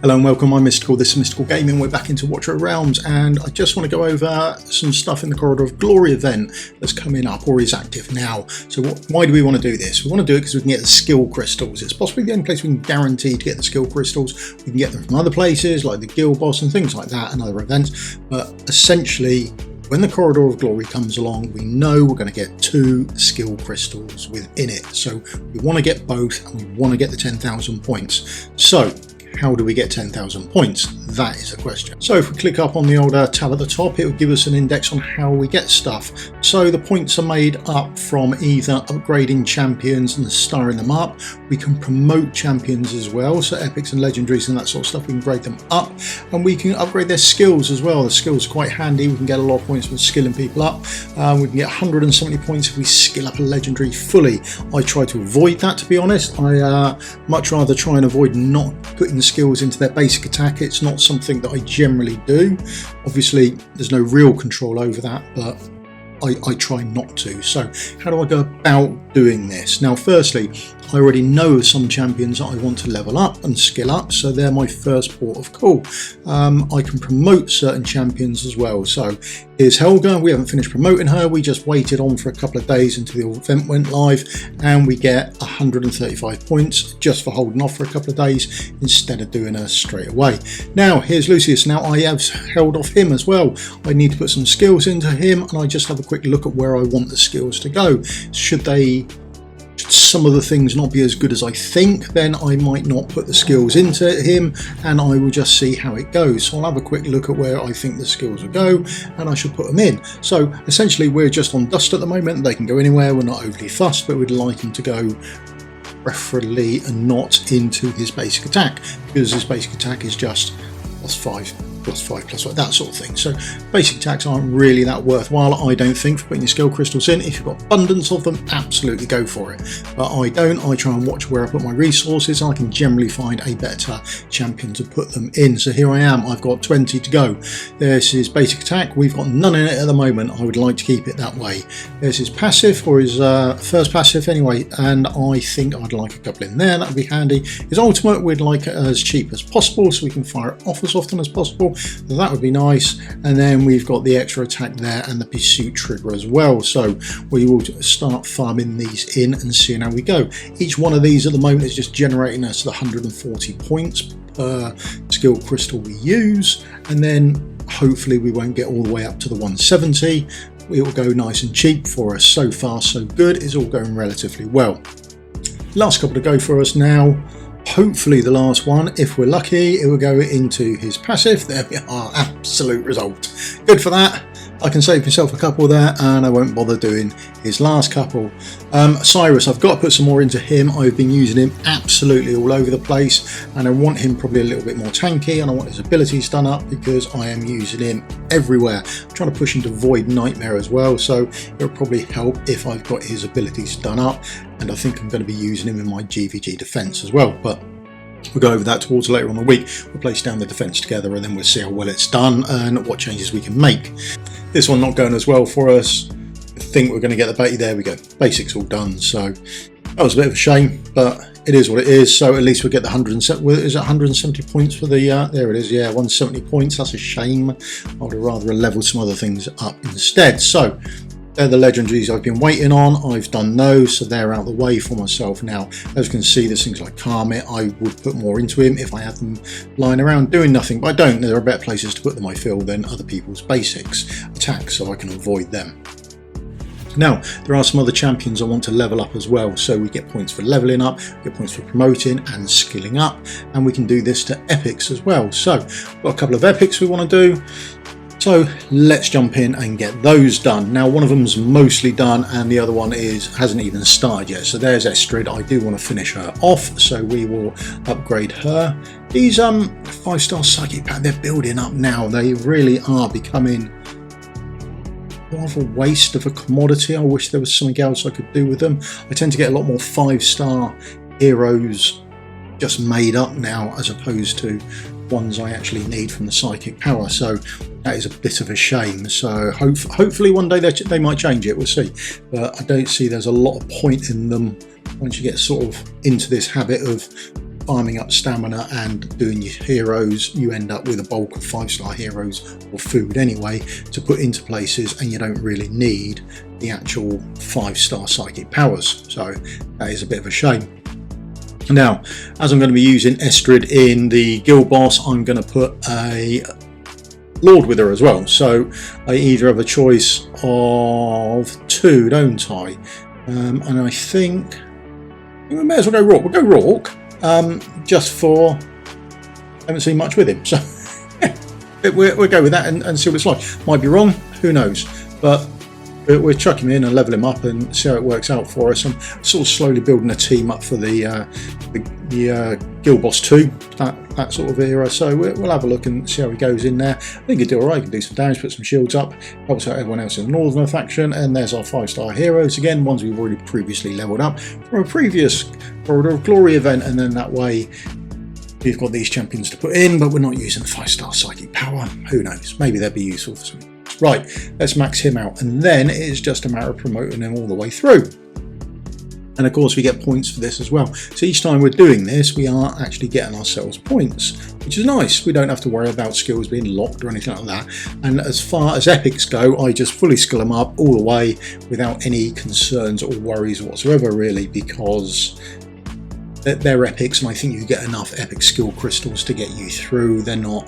Hello and welcome, I'm Mystical, this is Mystical Gaming. We're back into Watcher of Realms and I just want to go over some stuff in the Corridor of Glory event that's coming up or is active now. So why do we want to do this? We want to do it because we can get the skill crystals. It's possibly the only place we can guarantee to get the skill crystals. We can get them from other places like the Guild Boss and things like that and other events. But essentially, when the Corridor of Glory comes along, we know we're going to get 2 skill crystals within it. So we want to get both and we want to get the 10,000 points. So how do we get 10,000 points? That is a question. So if we click up on the old tab at the top, it will give us an index on how we get stuff. So the points are made up from either upgrading champions and starring them up. We can promote champions as well, so epics and legendaries and that sort of stuff, we can grade them up, and we can upgrade their skills as well. The skills are quite handy. We can get a lot of points from skilling people up. We can get 170 points if we skill up a legendary fully. I try to avoid that, to be honest. I much rather try and avoid not putting skills into their basic attack. It's not something that I generally do. Obviously there's no real control over that, but I try not to. So how do I go about doing this? Now firstly, I already know some champions that I want to level up and skill up, so they're my first port of call. I can promote certain champions as well. So here's Helga. We haven't finished promoting her. We just waited on for a couple of days until the event went live, and we get 135 points just for holding off for a couple of days instead of doing her straight away. Now here's Lucius. Now I have held off him as well. I need to put some skills into him, and I just have a quick look at where I want the skills to go. Should some of the things not be as good as I think, then I might not put the skills into him, and I will just see how it goes. So I'll have a quick look at where I think the skills will go, and I should put them in. So essentially we're just on dust at the moment. They can go anywhere. We're not overly fussed, but we'd like him to go preferably not into his basic attack, because his basic attack is just +5, +5, +5, that sort of thing. So basic attacks aren't really that worthwhile, I don't think, for putting your skill crystals in. If you've got abundance of them, absolutely go for it. But I don't. I try and watch where I put my resources. I can generally find a better champion to put them in. So here I am. I've got 20 to go. There's his basic attack. We've got none in it at the moment. I would like to keep it that way. There's his passive, or his first passive anyway, and I think I'd like a couple in there. That would be handy. His ultimate, we'd like it as cheap as possible so we can fire it off as often as possible. That would be nice. And then we've got the extra attack there and the pursuit trigger as well. So we will start farming these in and seeing how we go. Each one of these at the moment is just generating us the 140 points per skill crystal we use, and then hopefully we won't get all the way up to the 170. It will go nice and cheap for us. So far so good. It's all going relatively well. Last couple to go for us now. Hopefully the last one, if we're lucky, it will go into his passive. There we are, absolute result. Good for that. I can save myself a couple there, and I won't bother doing his last couple. Cyrus, I've got to put some more into him. I've been using him absolutely all over the place, and I want him probably a little bit more tanky, and I want his abilities done up because I am using him everywhere. I'm trying to push into Void Nightmare as well, so it'll probably help if I've got his abilities done up, and I think I'm going to be using him in my GVG defense as well. But we'll go over that towards later on the week. We'll place down the defense together, and then we'll see how well it's done and what changes we can make. This one not going as well for us. I think we're going to get the Betty. There we go. Basics all done. So that was a bit of a shame, but it is what it is. So at least we'll get the 170. Is it 170 points for the? There it is. Yeah, 170 points. That's a shame. I would have rather leveled some other things up instead. So they're the legendaries I've been waiting on. I've done those, so they're out of the way for myself now. As you can see, there's things like Karmit. I would put more into him if I had them lying around doing nothing, but I don't. There are better places to put them, I feel, than other people's basics attacks, so I can avoid them. Now, there are some other champions I want to level up as well, so we get points for leveling up, we get points for promoting and skilling up, and we can do this to epics as well. So, we've got a couple of epics we want to do. So let's jump in and get those done. Now one of them's mostly done and the other one hasn't even started yet. So there's Estrid. I do want to finish her off, so we will upgrade her. These 5-star psychic pack, they're building up now. They really are becoming more of a waste of a commodity. I wish there was something else I could do with them. I tend to get a lot more 5-star heroes just made up now as opposed to ones I actually need from the psychic power, so that is a bit of a shame. So hopefully one day they might change it, we'll see, but I don't see there's a lot of point in them once you get sort of into this habit of farming up stamina and doing your heroes, you end up with a bulk of 5-star heroes or food anyway to put into places, and you don't really need the actual 5-star psychic powers. So that is a bit of a shame. Now, as I'm going to be using Estrid in the guild boss, I'm going to put a Lord with her as well. So I either have a choice of 2, don't I? And I think we may as well go Rourke. We'll go Rourke, just for, I haven't seen much with him. So we'll go with that and see what it's like. Might be wrong, who knows? But we'll chuck him in and level him up and see how it works out for us. I'm sort of slowly building a team up for the Guild Boss 2, that sort of era. So we'll have a look and see how he goes in there. I think he'll do alright. He can do some damage, put some shields up, helps out everyone else in the Northern faction. And there's our 5-star heroes again, ones we've already previously leveled up from a previous Corridor of Glory event. And then that way we've got these champions to put in, but we're not using the 5-star psychic power. Who knows? Maybe they'd be useful for something. Right, let's max him out, and then it's just a matter of promoting him all the way through. And of course we get points for this as well. So each time we're doing this, we are actually getting ourselves points, which is nice. We don't have to worry about skills being locked or anything like that. And as far as epics go, I just fully skill them up all the way without any concerns or worries whatsoever, really, because they're epics, and I think you get enough epic skill crystals to get you through. They're not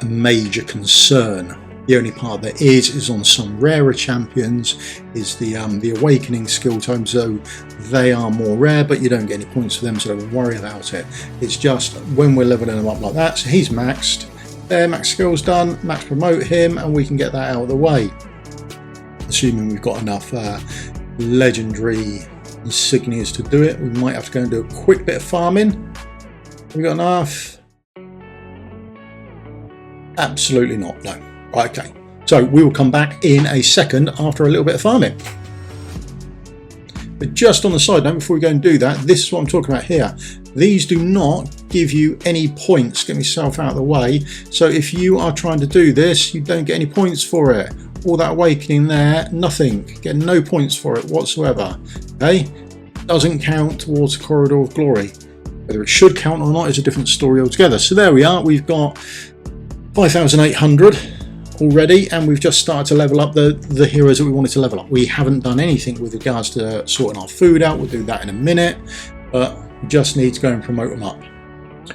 a major concern. The only part that is on some rarer champions is the awakening skill times, so they are more rare, but you don't get any points for them, so don't worry about it. It's just when we're leveling them up like that. So he's maxed, there, max skills done, max promote him, and we can get that out of the way. Assuming we've got enough legendary insignias to do it. We might have to go and do a quick bit of farming. Have we got enough? Absolutely not, no. Okay, so we will come back in a second after a little bit of farming. But just on the side note, before we go and do that, this is what I'm talking about here. These do not give you any points. Get myself out of the way. So if you are trying to do this, you don't get any points for it. All that awakening there, nothing. Get no points for it whatsoever. Okay, doesn't count towards the Corridor of Glory. Whether it should count or not is a different story altogether. So there we are. We've got 5,800 already, and we've just started to level up the heroes that we wanted to level up. We haven't done anything with regards to sorting our food out. We'll do that in a minute, but we just need to go and promote them up.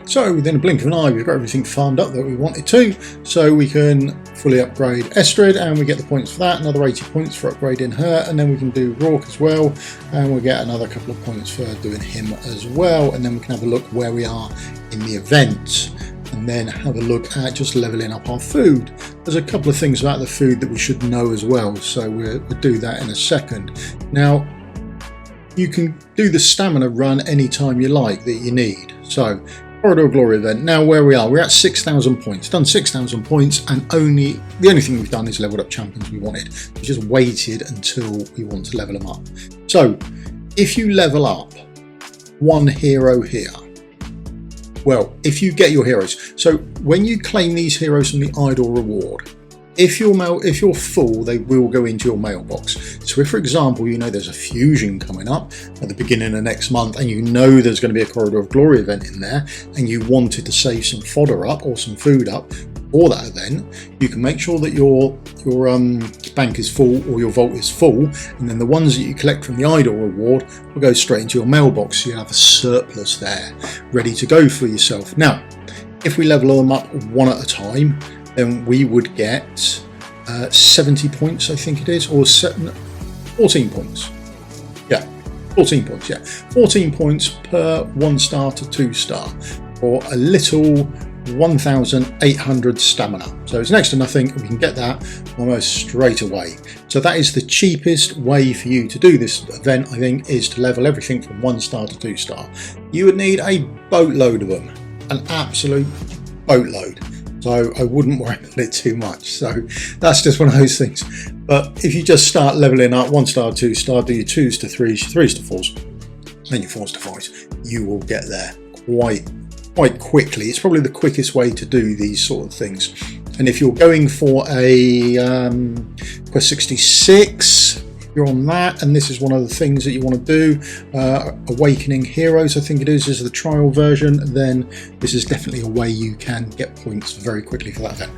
So within a blink of an eye, we've got everything farmed up that we wanted to, so we can fully upgrade Estrid, and we get the points for that, another 80 points for upgrading her, and then we can do Rourke as well, and we'll get another couple of points for doing him as well, and then we can have a look where we are in the event, and then have a look at just leveling up our food. There's a couple of things about the food that we should know as well, so we'll do that in a second. Now, you can do the stamina run anytime you like that you need. So, Corridor of Glory event. Now where we are, we're at 6,000 points. Done 6,000 points, and the only thing we've done is leveled up champions we wanted. We just waited until we want to level them up. So, if you level up one hero here, well, if you get your heroes, so when you claim these heroes from the idle reward, if you're full, they will go into your mailbox. So if, for example, you know there's a fusion coming up at the beginning of next month, and you know there's going to be a Corridor of Glory event in there, and you wanted to save some fodder up or some food up for that event, you can make sure that your bank is full or your vault is full, and then the ones that you collect from the idle reward will go straight into your mailbox, so you have a surplus there ready to go for yourself. Now, if we level them up one at a time, then we would get 70 points, I think it is, or 14 points. Yeah, 14 points, yeah. 14 points per 1-star to 2-star for a little 1,800 stamina. So it's next to nothing, and we can get that almost straight away. So that is the cheapest way for you to do this event, I think, is to level everything from 1-star to 2-star. You would need a boatload of them, an absolute boatload. So I wouldn't worry about it too much. So that's just one of those things. But if you just start leveling up 1-star, 2-star, do your 2s to 3s, 3s to 4s, then your 4s to 5s, you will get there quite quickly. It's probably the quickest way to do these sort of things. And if you're going for a Quest 66, you're on that, and this is one of the things that you want to do, Awakening Heroes, I think it is the trial version, then this is definitely a way you can get points very quickly for that event.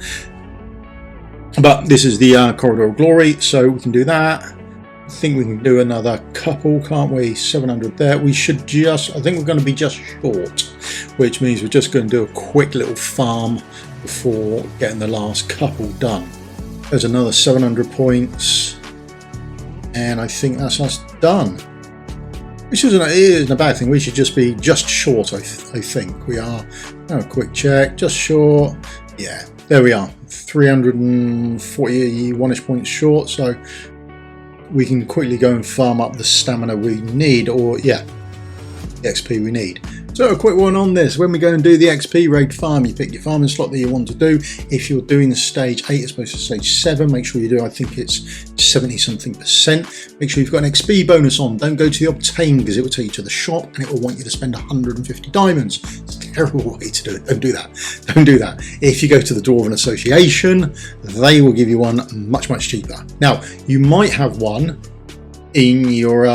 But this is the Corridor of Glory, so we can do that. I think we can do another couple, can't we? 700 there. We should just, I think we're going to be just short, which means we're just going to do a quick little farm before getting the last couple done. There's another 700 points, and I think that's us done. Which isn't a bad thing. We should just be just short, I think. We are. A quick check, just short. Yeah, there we are. 341-ish points short, so we can quickly go and farm up the stamina we need, or yeah, the XP we need. So a quick one on this: when we go and do the XP raid farm, you pick your farming slot that you want to do. If you're doing the stage 8 as opposed to stage 7, make sure you do, I think it's 70-something%. Make sure you've got an XP bonus on. Don't go to the obtain, because it will take you to the shop and it will want you to spend 150 diamonds. It's a terrible way to do it. Don't do that. Don't do that. If you go to the Dwarven Association, they will give you one much cheaper. Now, you might have one in your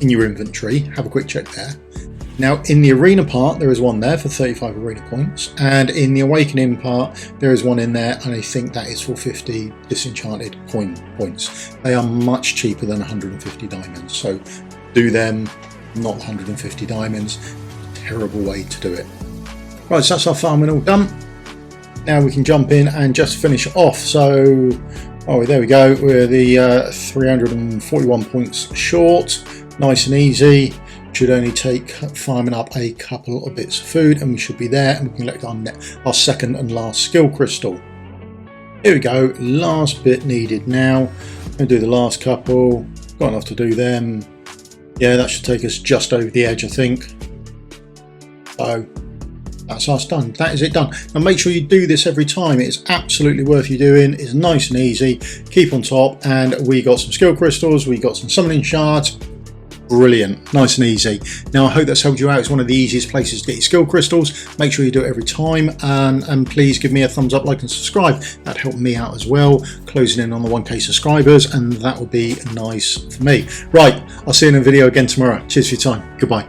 inventory. Have a quick check there. Now, in the arena part, there is one there for 35 arena points, and in the awakening part, there is one in there, and I think that is for 50 disenchanted coin points. They are much cheaper than 150 diamonds, so do them, not 150 diamonds. Terrible way to do it. Right, so that's our farming all done. Now we can jump in and just finish off. So, oh, there we go. We're the 341 points short. Nice and easy. Should only take farming up a couple of bits of food, and we should be there, and we can collect our second and last skill crystal. Here we go. Last bit needed now. I'm going to do the last couple. Got enough to do them. Yeah, that should take us just over the edge, I think. So that's us done. That is it done. Now make sure you do this every time. It is absolutely worth you doing. It's nice and easy. Keep on top, and we got some skill crystals. We got some summoning shards. Brilliant, nice and easy. Now I hope that's helped you out. It's one of the easiest places to get your skill crystals. Make sure you do it every time, and please give me a thumbs up, like and subscribe. That'd help me out as well, closing in on the 1k subscribers, and that would be nice for me. Right, I'll see you in a video again tomorrow. Cheers for your time. Goodbye.